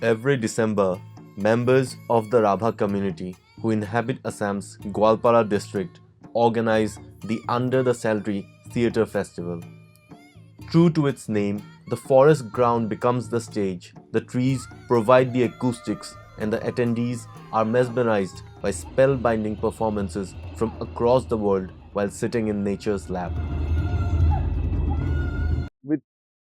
Every December, members of the Rabha community who inhabit Assam's Goalpara district organize the Under the Sal Tree Theatre Festival. True to its name, the forest ground becomes the stage, the trees provide the acoustics, and the attendees are mesmerized by spellbinding performances from across the world while sitting in nature's lap. With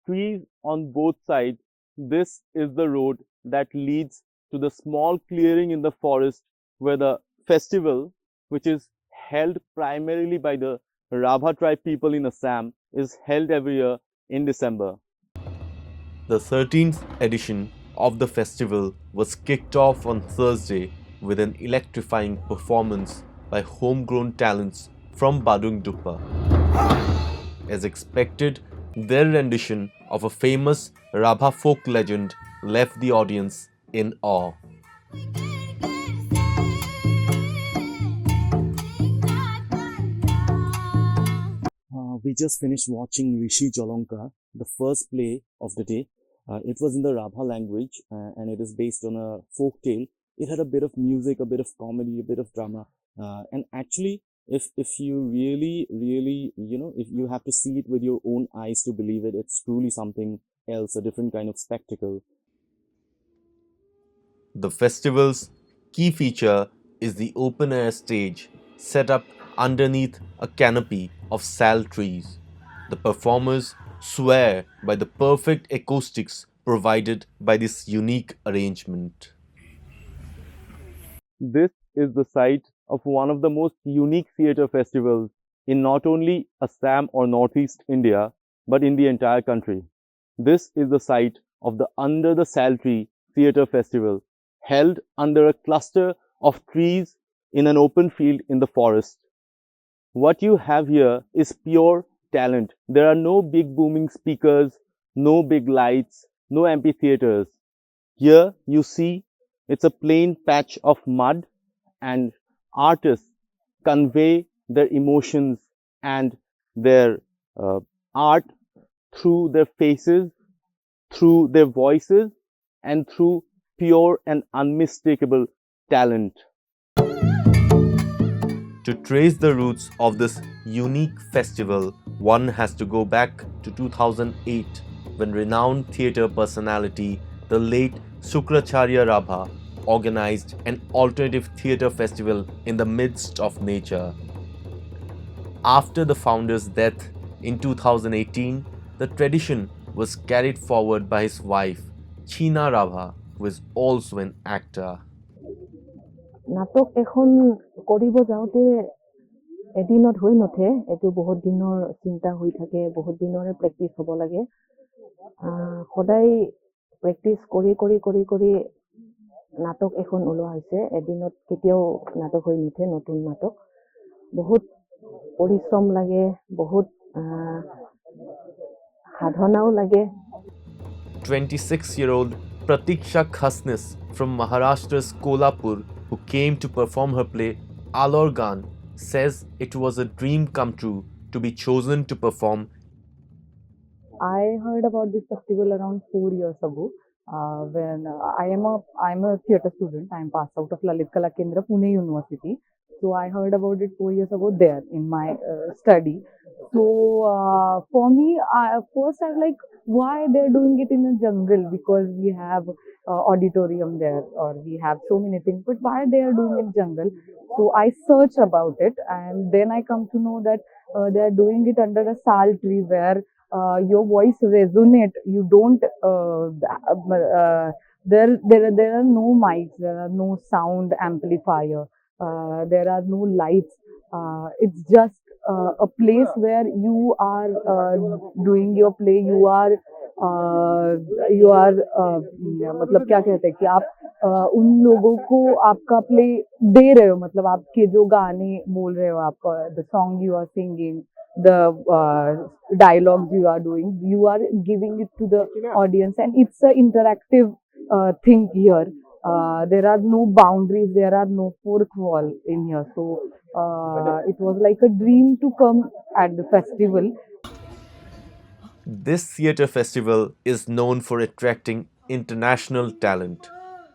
trees on both sides, this is the road that leads to the small clearing in the forest where the festival, which is held primarily by the Rabha tribe people in Assam, is held every year in December. The 13th edition of the festival was kicked off on Thursday with an electrifying performance by homegrown talents from Badungduppa. As expected, their rendition of a famous Rabha folk legend left the audience in awe. We just finished watching Rishi Jolonka, the first play of the day. It was in the Rabha language and it is based on a folk tale. It had a bit of music, a bit of comedy, a bit of drama. And actually, if you really, if you have to see it with your own eyes to believe it, it's truly something else, a different kind of spectacle. The festival's key feature is the open-air stage set up underneath a canopy of sal trees. The performers swear by the perfect acoustics provided by this unique arrangement. This is the site of one of the most unique theatre festivals in not only Assam or Northeast India, but in the entire country. This is the site of the Under the Sal Tree Theatre Festival, held under a cluster of trees in an open field in the forest. What you have here is pure talent. There are no big booming speakers, no big lights, no amphitheaters. Here you see it's a plain patch of mud, and artists convey their emotions and their art through their faces, through their voices, and through pure and unmistakable talent. To trace the roots of this unique festival, one has to go back to 2008 when renowned theatre personality, the late Sukracharya Rabha, organized an alternative theatre festival in the midst of nature. After the founder's death in 2018, the tradition was carried forward by his wife, China Rabha, who is also an actor. নাটক এখন কৰিব যাওঁতে এদিনত হৈ নুঠে, এইটো বহুত দিনৰ চিন্তা হৈ থাকে, বহুত দিনৰে প্ৰেক্টিছ হ'ব লাগে। সদায় প্ৰেক্টিছ কৰি নাটক এখন ওলোৱা হৈছে। এদিনত কেতিয়াও নাটক হৈ নুঠে, নতুন নাটক। বহুত পৰিশ্ৰম লাগে, বহুত সাধনাও লাগে। 26-year-old Pratiksha Khasnis from Maharashtra's Kolhapur, who came to perform her play Alorgan, says it was a dream come true to be chosen to perform. I heard about this festival around 4 years ago when I'm a theatre student. I'm passed out of Lalit Kala Kendra, Pune University. So I heard about it 4 years ago there in my study. So for me, first I was like, why they're doing it in a jungle? Because we have auditorium there or we have so many things, but why they are doing it in jungle? So I searched about it, and then I come to know that they are doing it under a sal tree where your voice resonate. You don't there are no mics, there are no sound amplifier, there are no lights. It's just a place where you are doing your play. You are मतलब क्या कहते हैं कि आप उन लोगों को आपका प्ले दे रहे हो, मतलब आपके जो गाने बोल रहे हो, आप the song you are singing, the dialogues you are doing, you are giving it to the audience, and it's an interactive thing here. There are no boundaries, there are no fourth wall in here. So it was like a dream to come at the festival. This theatre festival is known for attracting international talent.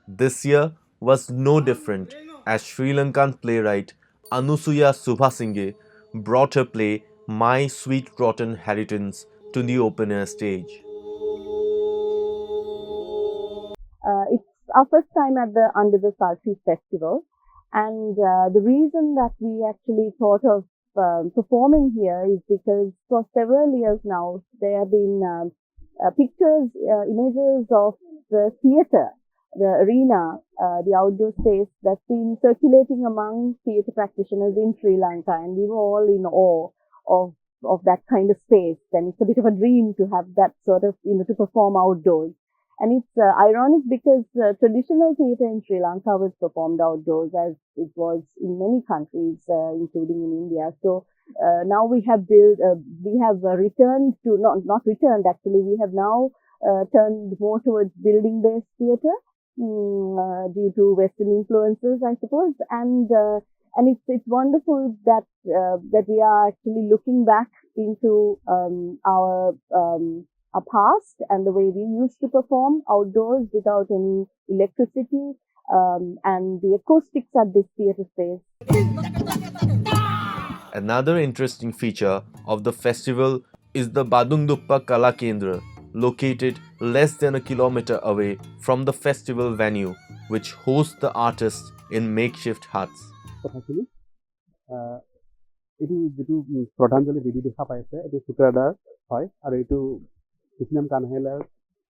This year was no different as Sri Lankan playwright Anusuya Subhasinghe brought her play My Sweet Rotten Inheritance to the open air stage. It's our first time at the Under the Sal Tree festival, and the reason that we actually thought of performing here is because for several years now there have been pictures, images of the theatre, the arena, the outdoor space that's been circulating among theatre practitioners in Sri Lanka, and we were all in awe of that kind of space. And it's a bit of a dream to have that sort of, to perform outdoors. And it's ironic because traditional theatre in Sri Lanka was performed outdoors as it was in many countries, including in India. So now we have returned to, not returned actually, we have now turned more towards building-based theatre due to Western influences, I suppose. And it's wonderful that we are actually looking back into our past and the way we used to perform outdoors without any electricity, and the acoustics at this theatre space. Another interesting feature of the festival is the Badungduppa Kala Kendra, located less than a kilometer away from the festival venue, which hosts the artists in makeshift huts. এইটো যেটো প্ৰধানজনে বিধি দেখা পাইছে এইটো শুক্ৰদাৰ হয় আৰু এইটো ইছনাম কানহেলাৰ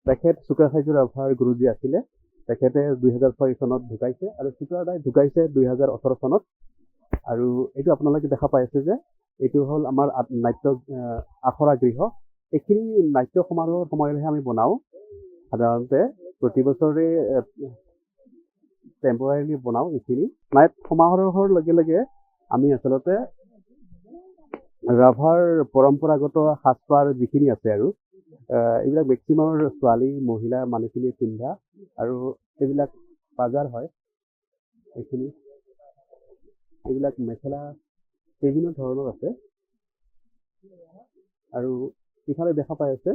তেখেত শুক্ৰখাইজুৰ ৰাভাৰ গুৰুজী আছিলে তেখেতে 2006 চনত ঢুকাইছে আৰু শুক্ৰদাই ঢুকাইছে 2018 চনত আৰু এইটো আপোনালোকে দেখা পাইছে যে এইটো হ'ল আমাৰ নাট্য আখৰা গৃহ এইখিনি নাট্য সমাৰোহৰ সময়লৈহে আমি বনাও সাধাৰণতে প্ৰতি বছৰে টেম্পৰাৰিলি বনাও এইখিনি নাট্য সমাৰোহৰ লগে লগে আমি আচলতে ৰাভাৰ পৰম্পৰাগত সাজপাৰ যিখিনি আছে আৰু এইবিলাক মেক্সিমামৰ ছোৱালী মহিলা মানুহখিনিয়ে পিন্ধা আৰু এইবিলাক বাজাৰ হয় এইখিনি এইবিলাক মেখেলা বিভিন্ন ধৰণৰ আছে আৰু ইফালে দেখা পাই আছে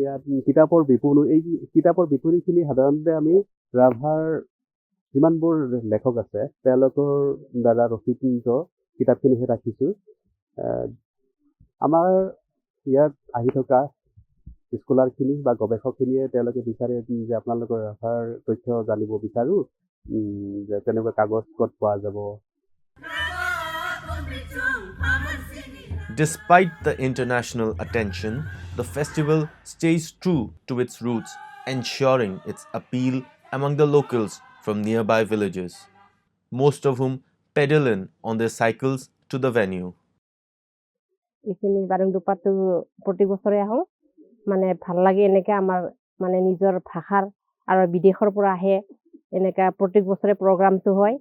ইয়াত কিতাপৰ বিপণী এই কিতাপৰ বিপণীখিনি সাধাৰণতে আমি ৰাভাৰ যিমানবোৰ লেখক আছে তেওঁলোকৰ দ্বাৰা ৰচিত কিতাপখিনিহে ৰাখিছোঁ আমাৰ ইয়াত আহি থকা স্কলাৰখিনি বা গৱেষকখিনিয়ে তেওঁলোকে বিচাৰে যে আপোনালোকৰ ৰাভাৰ তথ্য জানিব বিচাৰোঁ যে তেনেকুৱা কাগজ ক'ত পোৱা যাব। Despite the international attention, the festival stays true to its roots, ensuring its appeal among the locals from nearby villages, most of whom pedal in on their cycles to the venue. এইখিনি বাডুংদুপ্পাটো প্ৰতি বছৰে আহোঁ মানে ভাল লাগে এনেকৈ আমাৰ মানে নিজৰ ভাষাৰ আৰু বিদেশৰ পৰা আহে এনেকৈ প্ৰত্যেক বছৰে প্ৰগ্ৰামটো হয়।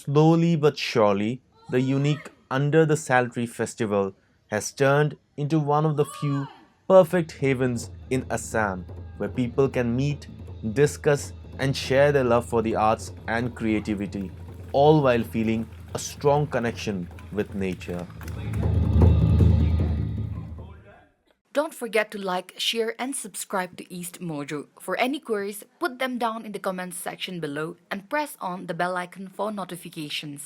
Slowly but surely, the unique Under the Sal Tree festival has turned into one of the few perfect havens in Assam where people can meet, discuss and share their love for the arts and creativity, all while feeling a strong connection with nature. Don't forget to like, share and subscribe to EastMojo. For any queries, put them down in the comments section below and press on the bell icon for notifications.